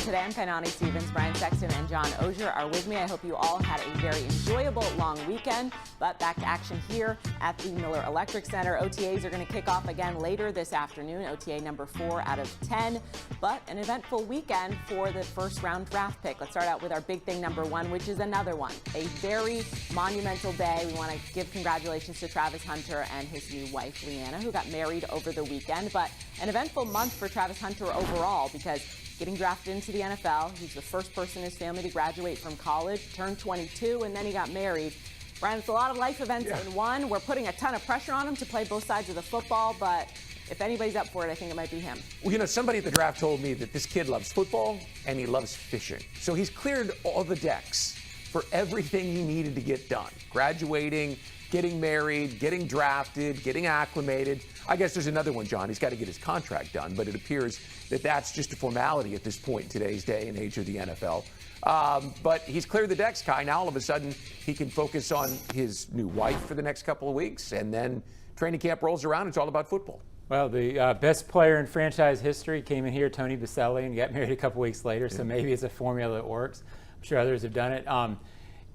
today. I'm Kainani Stevens. Brian Sexton and John Oehser are with me. I hope you all had a very enjoyable long weekend. But back to action here at the Miller Electric Center. OTAs are going to kick off again later this afternoon. OTA number 4 out of 10. But an eventful weekend for the first round draft pick. Let's start out with our big thing number 1, which is another one. A very monumental day. We want to give congratulations to Travis Hunter and his new wife, Leanna, who got married over the weekend. But an eventful month for Travis Hunter overall, because getting drafted into the NFL, he's the first person in his family to graduate from college, turned 22, and then he got married. Brian, it's a lot of life events in one. We're putting a ton of pressure on him to play both sides of the football, but if anybody's up for it, I think it might be him. Well, you know, somebody at the draft told me that this kid loves football and he loves fishing. So he's cleared all the decks for everything he needed to get done. Graduating, getting married, getting drafted, getting acclimated. I guess there's another one, John. He's got to get his contract done, but it appears that that's just a formality at this point in today's day and age of the NFL. But he's cleared the decks, Kai. Now all of a sudden he can focus on his new wife for the next couple of weeks, and then training camp rolls around. It's all about football. Well, the best player in franchise history came in here, Tony Baselli, and got married a couple weeks later. So maybe it's a formula that works. I'm sure others have done it.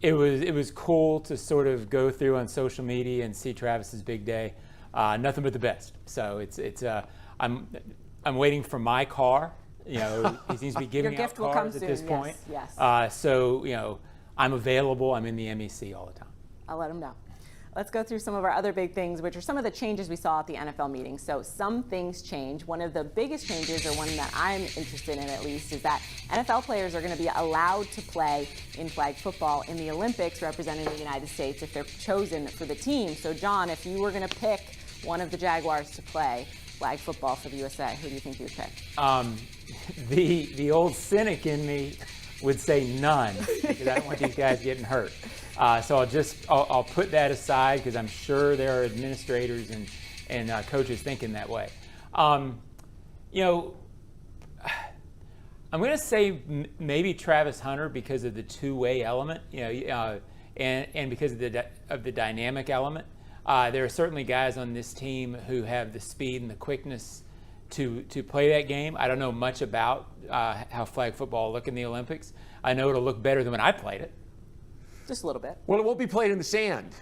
It was cool to sort of go through on social media and see Travis's big day. Nothing but the best. So I'm waiting for my car. You know, he seems to be giving out cars at this point. Yes. So, you know, I'm available. I'm in the MEC all the time. I'll let him know. Let's go through some of our other big things, which are some of the changes we saw at the NFL meeting. So some things change. One of the biggest changes, or one that I'm interested in at least, is that NFL players are going to be allowed to play in flag football in the Olympics representing the United States if they're chosen for the team. So, John, if you were going to pick one of the Jaguars to play flag football for the USA, who do you think you would pick? The old cynic in me would say none, because I don't want these guys getting hurt. So I'll put that aside, because I'm sure there are administrators and coaches thinking that way. You know, I'm going to say maybe Travis Hunter because of the two-way element, you know, and because of the dynamic element. There are certainly guys on this team who have the speed and the quickness to play that game. I don't know much about how flag football will look in the Olympics. I know it'll look better than when I played it. Just a little bit. Well, it won't be played in the sand.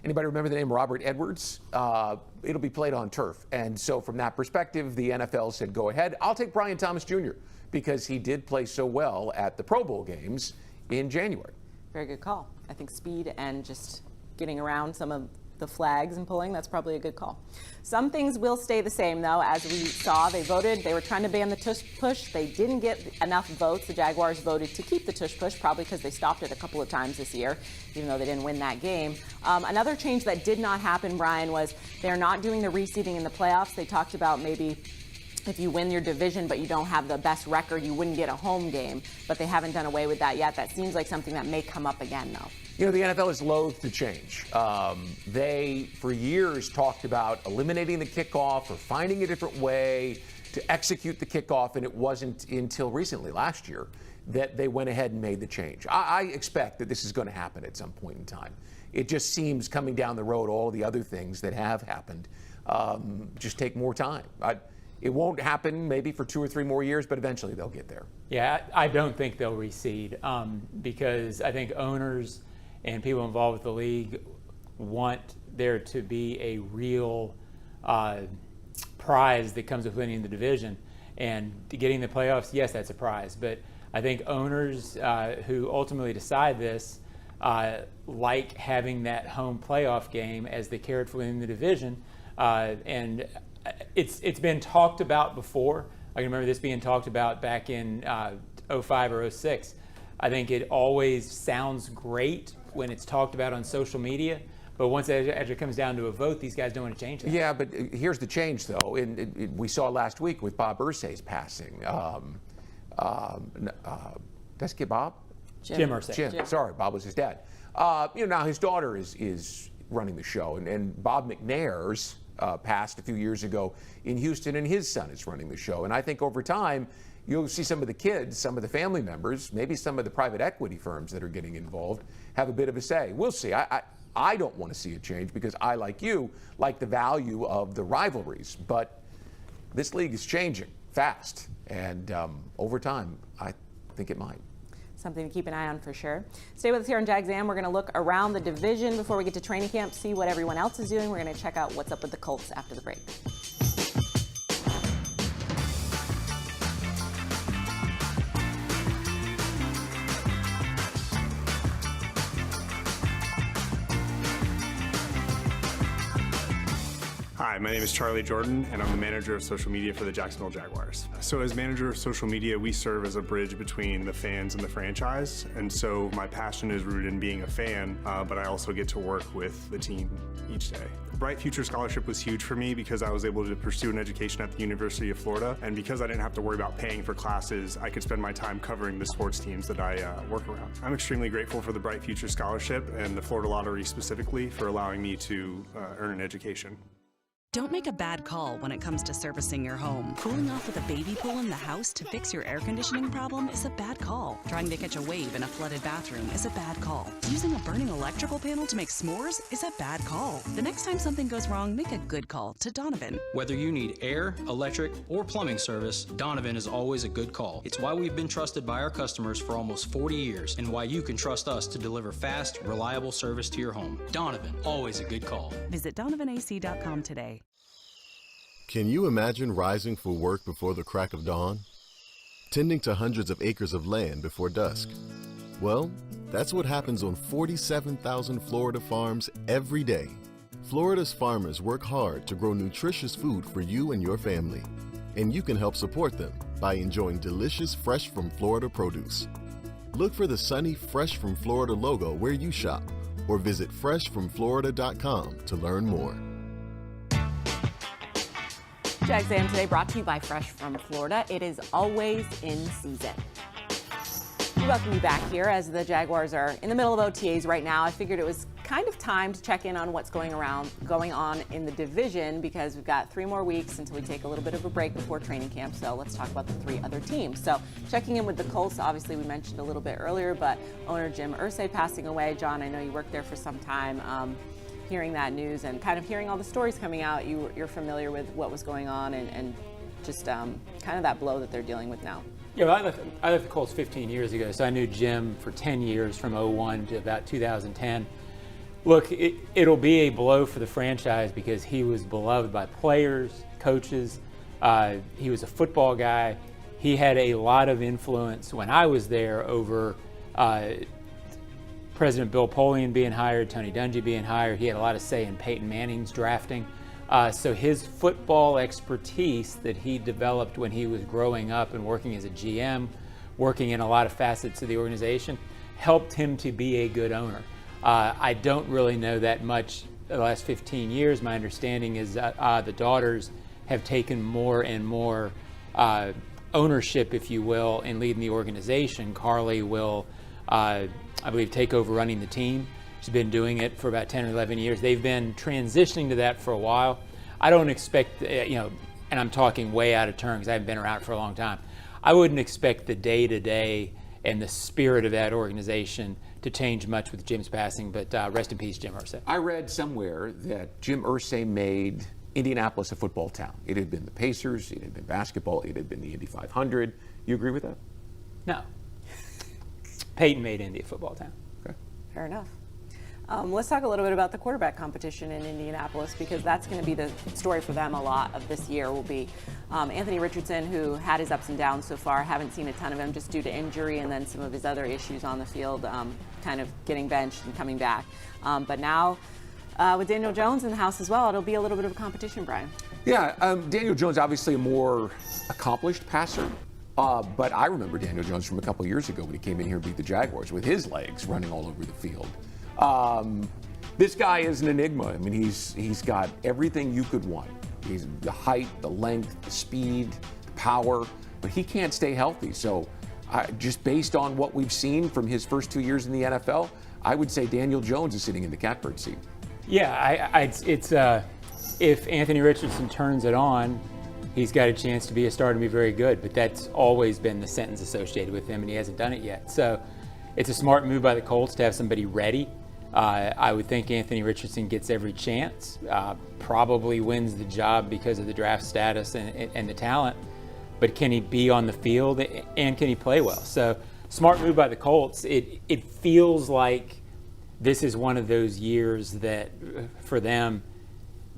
Anybody remember the name Robert Edwards? It'll be played on turf. And so from that perspective, the NFL said, go ahead. I'll take Brian Thomas Jr. because he did play so well at the Pro Bowl games in January. Very good call. I think speed and just getting around some of the flags and pulling, that's probably a good call. Some things will stay the same, though. As we saw, they voted. They were trying to ban the tush push. They didn't get enough votes. The Jaguars voted to keep the tush push, probably because they stopped it a couple of times this year, even though they didn't win that game. Another change that did not happen, Brian, was they're not doing the reseeding in the playoffs. They talked about maybe if you win your division but you don't have the best record, you wouldn't get a home game. But they haven't done away with that yet. That seems like something that may come up again, though. You know, the NFL is loath to change. They, for years, talked about eliminating the kickoff or finding a different way to execute the kickoff, and it wasn't until recently, last year, that they went ahead and made the change. I expect that this is going to happen at some point in time. It just seems coming down the road, all the other things that have happened just take more time. It won't happen maybe for 2 or 3 more years, but eventually they'll get there. Yeah, I don't think they'll reseed because I think owners and people involved with the league want there to be a real prize that comes with winning the division. And getting the playoffs, yes, that's a prize. But I think owners who ultimately decide this like having that home playoff game as the carrot for winning the division. And it's been talked about before. I can remember this being talked about back in 05 or 06. I think it always sounds great when it's talked about on social media, but once it comes down to a vote, these guys don't want to change that. Yeah, but here's the change, though. We saw last week with Bob Irsay's passing. Did I skip Bob? Jim Irsay. Jim. Sorry, Bob was his dad. You know, now his daughter is running the show, and Bob McNair's passed a few years ago in Houston, and his son is running the show. And I think over time, you'll see some of the kids, some of the family members, maybe some of the private equity firms that are getting involved have a bit of a say. We'll see. I don't want to see a change because I, like you, like the value of the rivalries. But this league is changing. fast. And over time, I think it might. Something to keep an eye on for sure. Stay with us here on Jags A.M. We're going to look around the division before we get to training camp, see what everyone else is doing. We're going to check out what's up with the Colts after the break. Hi, my name is Charlie Jordan, and I'm the manager of social media for the Jacksonville Jaguars. So as manager of social media, we serve as a bridge between the fans and the franchise, and so my passion is rooted in being a fan, but I also get to work with the team each day. The Bright Future Scholarship was huge for me because I was able to pursue an education at the University of Florida, and because I didn't have to worry about paying for classes, I could spend my time covering the sports teams that I work around. I'm extremely grateful for the Bright Future Scholarship and the Florida Lottery specifically for allowing me to earn an education. Don't make a bad call when it comes to servicing your home. Cooling off with a baby pool in the house to fix your air conditioning problem is a bad call. Trying to catch a wave in a flooded bathroom is a bad call. Using a burning electrical panel to make s'mores is a bad call. The next time something goes wrong, make a good call to Donovan. Whether you need air, electric, or plumbing service, Donovan is always a good call. It's why we've been trusted by our customers for almost 40 years and why you can trust us to deliver fast, reliable service to your home. Donovan, always a good call. Visit DonovanAC.com today. Can you imagine rising for work before the crack of dawn? Tending to hundreds of acres of land before dusk? Well, that's what happens on 47,000 Florida farms every day. Florida's farmers work hard to grow nutritious food for you and your family. And you can help support them by enjoying delicious Fresh from Florida produce. Look for the sunny Fresh from Florida logo where you shop or visit freshfromflorida.com to learn more. Jags A.M. today brought to you by Fresh from Florida. It is always in season. We welcome you back here as the Jaguars are in the middle of OTAs right now. I figured it was kind of time to check in on what's going on in the division because we've got 3 more weeks until we take a little bit of a break before training camp. So let's talk about the 3 other teams. So checking in with the Colts, obviously we mentioned a little bit earlier, but owner Jim Oehser passing away. John, I know you worked there for some time. Hearing that news and kind of hearing all the stories coming out, you're familiar with what was going on and just kind of that blow that they're dealing with now. Yeah, well, I left the Colts 15 years ago, so I knew Jim for 10 years from 01 to about 2010. Look, it'll be a blow for the franchise because he was beloved by players, coaches. He was a football guy. He had a lot of influence when I was there over President Bill Polian being hired, Tony Dungy being hired. He had a lot of say in Peyton Manning's drafting. So his football expertise that he developed when he was growing up and working as a GM, working in a lot of facets of the organization, helped him to be a good owner. I don't really know that much the last 15 years. My understanding is that the daughters have taken more and more ownership, if you will, in leading the organization. Carly will I believe, take over running the team. She's been doing it for about 10 or 11 years. They've been transitioning to that for a while. I don't expect, and I'm talking way out of turn because I haven't been around for a long time. I wouldn't expect the day-to-day and the spirit of that organization to change much with Jim's passing, but rest in peace, Jim Oehser. I read somewhere that Jim Oehser made Indianapolis a football town. It had been the Pacers, it had been basketball, it had been the Indy 500. You agree with that? No. Peyton made Indy a football town. Okay. Fair enough. Let's talk a little bit about the quarterback competition in Indianapolis because that's going to be the story for them a lot of this year will be Anthony Richardson, who had his ups and downs so far. Haven't seen a ton of him just due to injury and then some of his other issues on the field, kind of getting benched and coming back. But now with Daniel Jones in the house as well, it'll be a little bit of a competition, Brian. Yeah, Daniel Jones obviously a more accomplished passer. But I remember Daniel Jones from a couple years ago when he came in here and beat the Jaguars with his legs running all over the field. This guy is an enigma. I mean, he's got everything you could want. He's the height, the length, the speed, the power, but he can't stay healthy. So just based on what we've seen from his first 2 years in the NFL, I would say Daniel Jones is sitting in the catbird seat. Yeah, if Anthony Richardson turns it on, he's got a chance to be a starter and be very good, but that's always been the sentence associated with him, and he hasn't done it yet. So it's a smart move by the Colts to have somebody ready. I would think Anthony Richardson gets every chance, probably wins the job because of the draft status and the talent. but can he be on the field and can he play well? So smart move by the Colts. It feels like this is one of those years that for them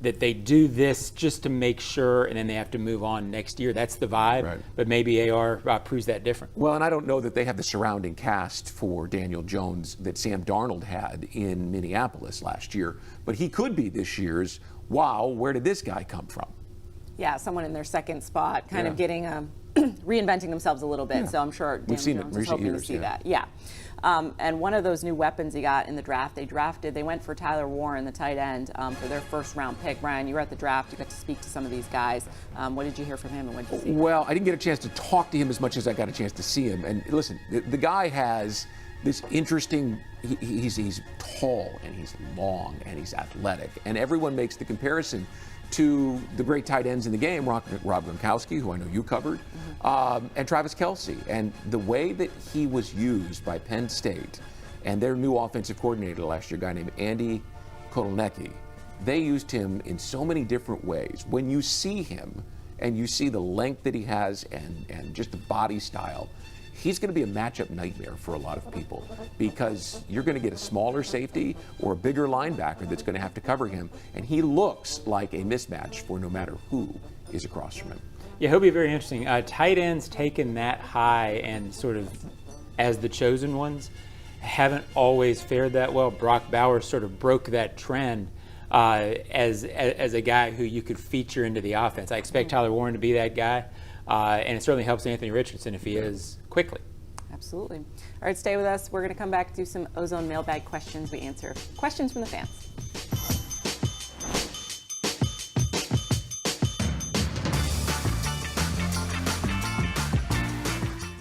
that they do this just to make sure, and then they have to move on next year. That's the vibe. Right. But maybe AR proves that different. Well, and I don't know that they have the surrounding cast for Daniel Jones that Sam Darnold had in Minneapolis last year. But he could be this year's, wow, where did this guy come from? Yeah, someone in their second spot, kind of getting reinventing themselves a little bit. Yeah. So I'm sure We've seen Daniel it in Jones is recent hoping years, to see yeah. that. Yeah. And one of those new weapons he got in the draft, they went for Tyler Warren, the tight end, for their first round pick. Brian, you were at the draft. You got to speak to some of these guys. What did you hear from him and what did you see? Well, I didn't get a chance to talk to him as much as I got a chance to see him. And listen, the guy has this interesting, he's tall and he's long and he's athletic. And everyone makes the comparison to the great tight ends in the game, Rob Gronkowski, who I know you covered, and Travis Kelce. And the way that he was used by Penn State and their new offensive coordinator last year, a guy named Andy Kotelnicki, they used him in so many different ways. When you see him and you see the length that he has and just the body style, he's going to be a matchup nightmare for a lot of people because you're going to get a smaller safety or a bigger linebacker that's going to have to cover him, and he looks like a mismatch for no matter who is across from him. Yeah, he'll be very interesting. Tight ends taken that high and sort of as the chosen ones haven't always fared that well. Brock Bowers sort of broke that trend as a guy who you could feature into the offense. I expect Tyler Warren to be that guy, and it certainly helps Anthony Richardson if he is quickly. Absolutely. All right, stay with us. We're going to come back to some O-Zone Mailbag questions. We answer questions from the fans.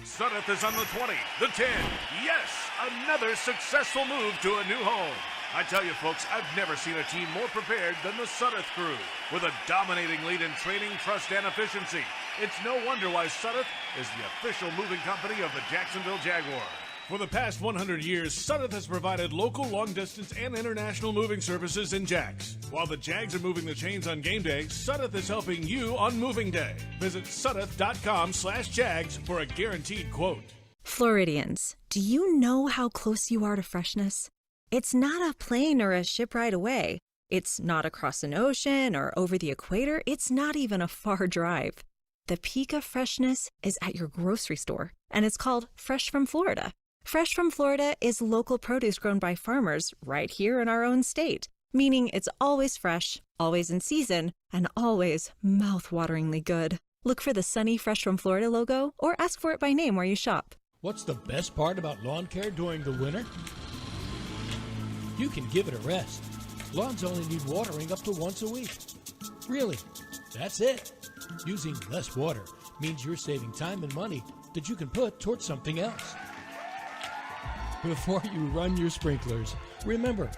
Sudduth is on the 20, the 10. Yes, another successful move to a new home. I tell you, folks, I've never seen a team more prepared than the Sudduth crew. With a dominating lead in training, trust, and efficiency, it's no wonder why Sudduth is the official moving company of the Jacksonville Jaguars. For the past 100 years, Sudduth has provided local, long-distance, and international moving services in Jax. While the Jags are moving the chains on game day, Sudduth is helping you on moving day. Visit sudduth.com/Jags for a guaranteed quote. Floridians, do you know how close you are to freshness? It's not a plane or a ship ride away. It's not across an ocean or over the equator. It's not even a far drive. The peak of freshness is at your grocery store, and it's called Fresh from Florida. Fresh from Florida is local produce grown by farmers right here in our own state, meaning it's always fresh, always in season, and always mouth-wateringly good. Look for the sunny Fresh from Florida logo or ask for it by name where you shop. What's the best part about lawn care during the winter? You can give it a rest. Lawns only need watering up to once a week. Really, that's it. Using less water means you're saving time and money that you can put towards something else. Before you run your sprinklers, remember,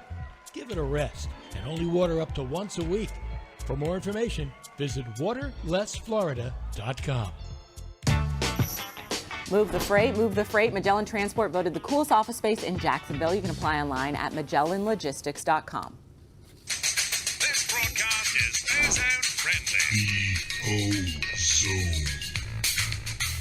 give it a rest and only water up to once a week. For more information, visit waterlessflorida.com. Move the freight, move the freight. Magellan Transport voted the coolest office space in Jacksonville. You can apply online at magellanlogistics.com. This broadcast is O-Zone friendly. O-Zone.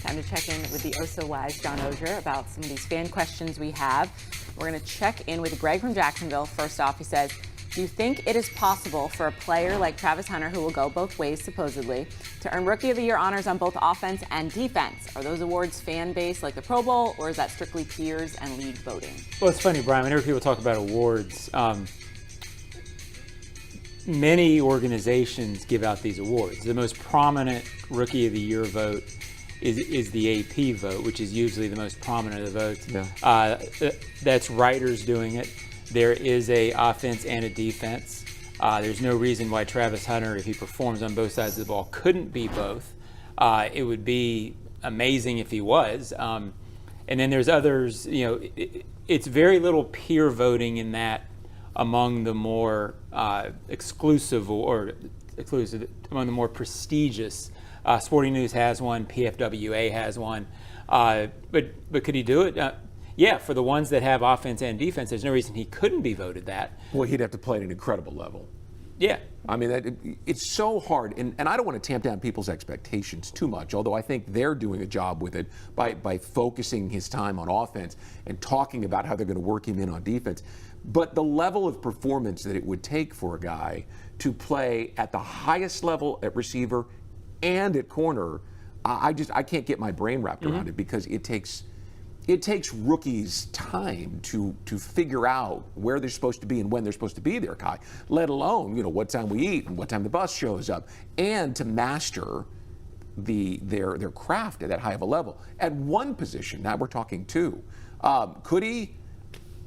Time to check in with the oh-so-wise John Oehser about some of these fan questions we have. We're going to check in with Greg from Jacksonville. First off, he says, do you think it is possible for a player like Travis Hunter, who will go both ways supposedly, to earn Rookie of the Year honors on both offense and defense? Are those awards fan-based like the Pro Bowl, or is that strictly peers and league voting? Well, it's funny, Brian, whenever people talk about awards, many organizations give out these awards. The most prominent Rookie of the Year vote is the AP vote, which is usually the most prominent of the votes. Yeah. That's writers doing it. There is a offense and a defense. There's no reason why Travis Hunter, if he performs on both sides of the ball, couldn't be both. It would be amazing if he was. And then there's others, it's very little peer voting in that among the more exclusive, among the more prestigious. Sporting News has one, PFWA has one. But could he do it? Yeah, for the ones that have offense and defense, there's no reason he couldn't be voted that. Well, he'd have to play at an incredible level. Yeah. I mean, it's so hard, and I don't want to tamp down people's expectations too much, although I think they're doing a job with it by focusing his time on offense and talking about how they're going to work him in on defense. But the level of performance that it would take for a guy to play at the highest level at receiver and at corner, I can't get my brain wrapped around it, because it takes rookies time to figure out where they're supposed to be and when they're supposed to be there, Kai, let alone, what time we eat and what time the bus shows up, and to master their craft at that high of a level. At one position, now we're talking two. Could he?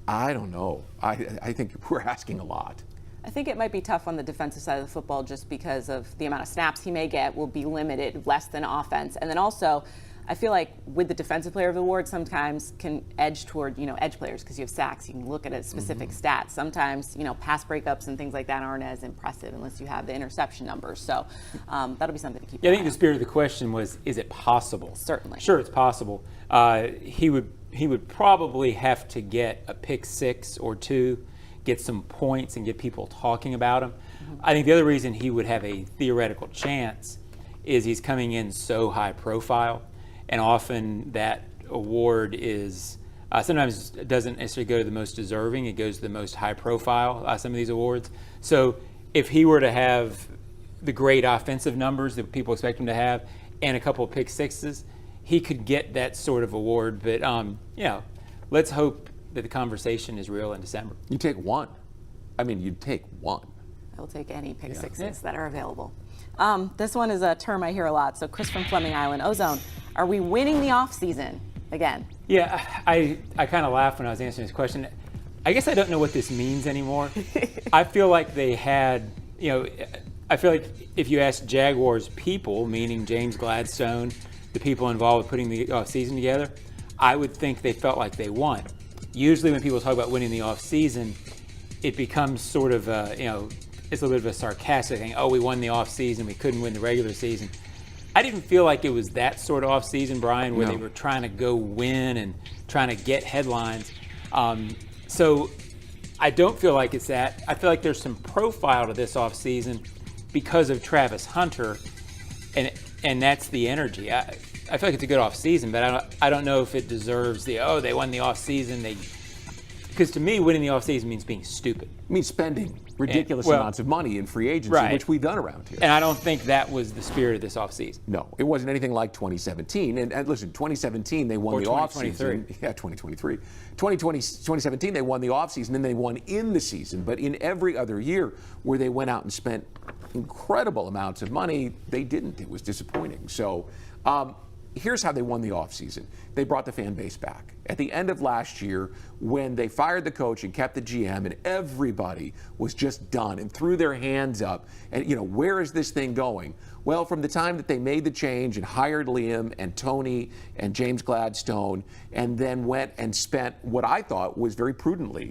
I don't know. I think we're asking a lot. I think it might be tough on the defensive side of the football just because of the amount of snaps he may get will be limited, less than offense. And then also, I feel like with the Defensive Player of the Award sometimes can edge toward, edge players, because you have sacks. You can look at a specific stat. Sometimes, pass breakups and things like that aren't as impressive unless you have the interception numbers. So that'll be something to keep an eye I think the spirit of the question was, is it possible? Certainly. Sure, it's possible. He would probably have to get a pick 6 or 2, get some points, and get people talking about him. I think the other reason he would have a theoretical chance is he's coming in so high profile. And often that award is sometimes doesn't necessarily go to the most deserving. It goes to the most high profile, some of these awards. So if he were to have the great offensive numbers that people expect him to have and a couple of pick 6s, he could get that sort of award. But, let's hope that the conversation is real in December. You take one. I mean, you'd take one. I'll take any pick 6s that are available. This one is a term I hear a lot. So Chris from Fleming Island, O-Zone, are we winning the offseason again? Yeah, I kind of laughed when I was answering this question. I guess I don't know what this means anymore. I feel like they had, I feel like if you ask Jaguars people, meaning James Gladstone, the people involved with putting the offseason together, I would think they felt like they won. Usually when people talk about winning the offseason, it becomes sort of it's a little bit of a sarcastic thing. Oh, we won the offseason, we couldn't win the regular season. I didn't feel like it was that sort of offseason, Brian, where they were trying to go win and trying to get headlines. So I don't feel like it's that. I feel like there's some profile to this offseason because of Travis Hunter, and that's the energy. I feel like it's a good offseason, but I don't know if it deserves they won the offseason. Because to me, winning the offseason means being stupid. It means spending ridiculous amounts of money in free agency, which we've done around here. And I don't think that was the spirit of this offseason. No, it wasn't anything like 2017. And listen, 2017, they won the offseason. Yeah, 2023. 2017, they won the offseason, and they won in the season. But in every other year where they went out and spent incredible amounts of money, they didn't. It was disappointing. So here's how they won the offseason. They brought the fan base back. At the end of last year, when they fired the coach and kept the GM, and everybody was just done and threw their hands up, and where is this thing going? Well, from the time that they made the change and hired Liam and Tony and James Gladstone, and then went and spent what I thought was very prudently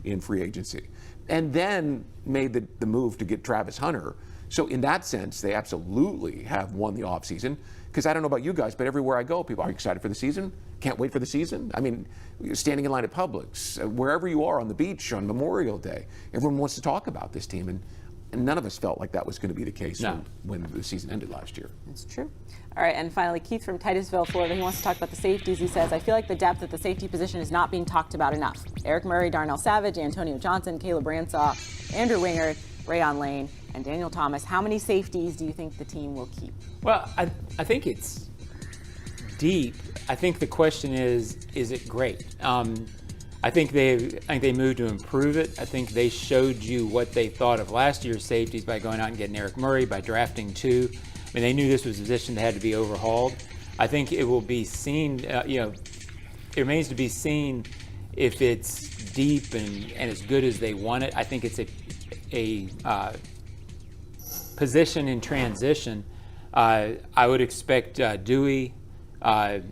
in free agency, and then made the move to get Travis Hunter. So in that sense, they absolutely have won the offseason. Because I don't know about you guys, but everywhere I go, people are excited for the season. Can't wait for the season. I mean, standing in line at Publix, wherever you are on the beach on Memorial Day, everyone wants to talk about this team. And none of us felt like that was going to be the case when the season ended last year. That's true. All right, and finally, Keith from Titusville, Florida, he wants to talk about the safeties. He says, I feel like the depth at the safety position is not being talked about enough. Eric Murray, Darnell Savage, Antonio Johnson, Caleb Bransaw, Andrew Wingard, Rayon Lane, and Daniel Thomas. How many safeties do you think the team will keep? Well, I think it's deep. I think the question is it great? I think they moved to improve it. I think they showed you what they thought of last year's safeties by going out and getting Eric Murray, by drafting 2. I mean, they knew this was a position that had to be overhauled. I think it will be seen, it remains to be seen if it's deep and as good as they want it. I think it's a position in transition. I would expect Dewey, I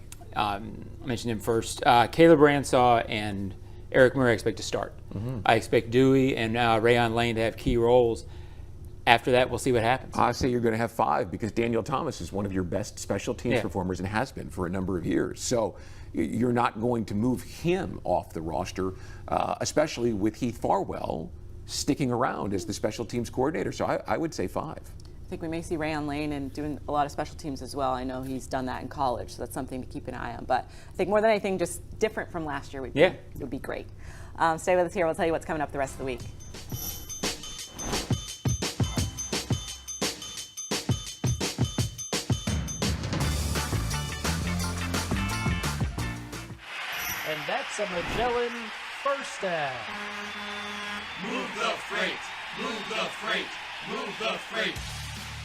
mentioned him first, Caleb Bransaw and Eric Murray I expect to start. I expect Dewey and Rayon Lane to have key roles. After that, we'll see what happens. I say you're going to have 5 because Daniel Thomas is one of your best special teams performers and has been for a number of years. So you're not going to move him off the roster, especially with Heath Farwell sticking around as the special teams coordinator. So I would say 5. I think we may see Ray on lane and doing a lot of special teams as well. I know he's done that in college, so that's something to keep an eye on. But I think more than anything, just different from last year would be great. Stay with us here. We'll tell you what's coming up the rest of the week. And that's a Magellan first down. Move the freight. Move the freight. Move the freight.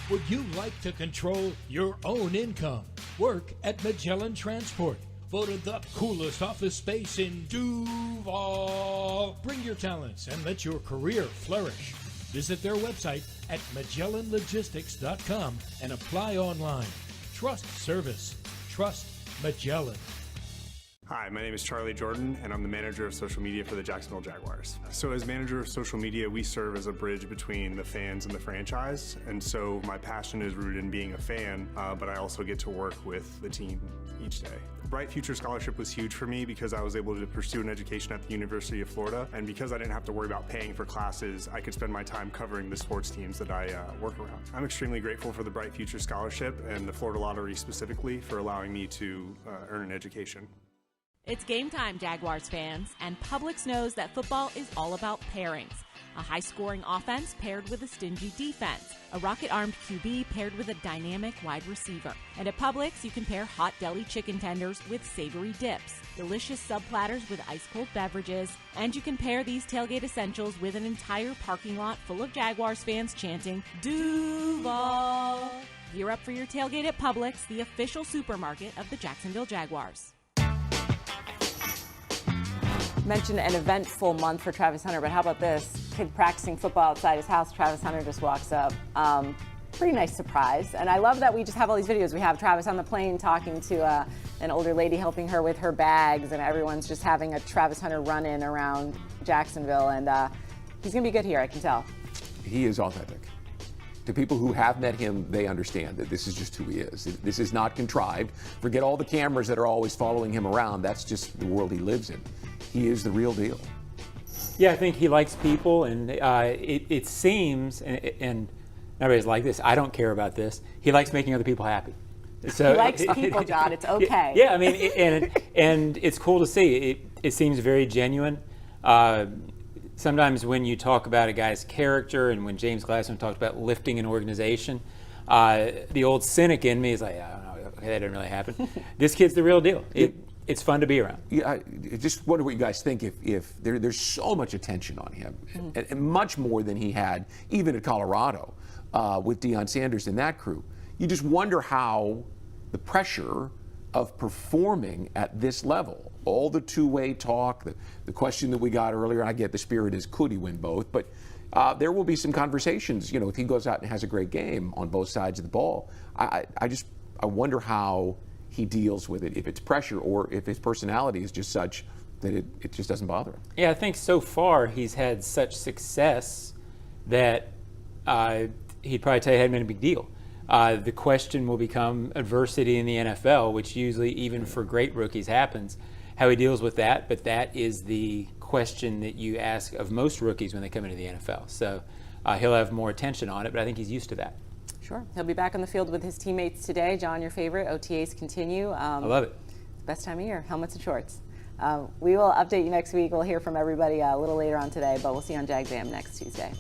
Would you like to control your own income? Work at Magellan Transport. Voted the coolest office space in Duval. Bring your talents and let your career flourish. Visit their website at MagellanLogistics.com and apply online. Trust service. Trust Magellan. Hi, my name is Charlie Jordan, and I'm the manager of social media for the Jacksonville Jaguars. So as manager of social media, we serve as a bridge between the fans and the franchise. And so my passion is rooted in being a fan, but I also get to work with the team each day. The Bright Future Scholarship was huge for me because I was able to pursue an education at the University of Florida. And because I didn't have to worry about paying for classes, I could spend my time covering the sports teams that I work around. I'm extremely grateful for the Bright Future Scholarship and the Florida Lottery specifically for allowing me to earn an education. It's game time, Jaguars fans, and Publix knows that football is all about pairings. A high-scoring offense paired with a stingy defense. A rocket-armed QB paired with a dynamic wide receiver. And at Publix, you can pair hot deli chicken tenders with savory dips, delicious sub platters with ice-cold beverages, and you can pair these tailgate essentials with an entire parking lot full of Jaguars fans chanting, Duval! Gear up for your tailgate at Publix, the official supermarket of the Jacksonville Jaguars. Mentioned an eventful month for Travis Hunter, but how about this? Kid practicing football outside his house, Travis Hunter just walks up. Pretty nice surprise. And I love that we just have all these videos. We have Travis on the plane talking to an older lady, helping her with her bags, and everyone's just having a Travis Hunter run-in around Jacksonville. And he's going to be good here, I can tell. He is authentic. To people who have met him, they understand that this is just who he is. This is not contrived. Forget all the cameras that are always following him around. That's just the world he lives in. He is the real deal. Yeah, I think he likes people, and it seems, and everybody's like this, I don't care about this, he likes making other people happy. So he likes people, John, it's okay. Yeah, I mean, and it's cool to see. It seems very genuine. Sometimes when you talk about a guy's character, and when James Glassman talked about lifting an organization, the old cynic in me is like, I don't know, okay, that didn't really happen. This kid's the real deal. It's fun to be around. Yeah, I just wonder what you guys think if there's so much attention on him, and much more than he had even at Colorado with Deion Sanders and that crew. You just wonder how the pressure of performing at this level, all the two-way talk, the question that we got earlier, I get the spirit is could he win both, but there will be some conversations, if he goes out and has a great game on both sides of the ball. I wonder how he deals with it, if it's pressure or if his personality is just such that it just doesn't bother him. Yeah, I think so far he's had such success that he'd probably tell you it hadn't been a big deal. The question will become adversity in the NFL, which usually even for great rookies happens, how he deals with that, but that is the question that you ask of most rookies when they come into the NFL. So he'll have more attention on it, but I think he's used to that. Sure. He'll be back on the field with his teammates today. John, your favorite, OTAs continue. I love it. Best time of year, helmets and shorts. We will update you next week. We'll hear from everybody a little later on today, but we'll see you on Jags A.M. next Tuesday.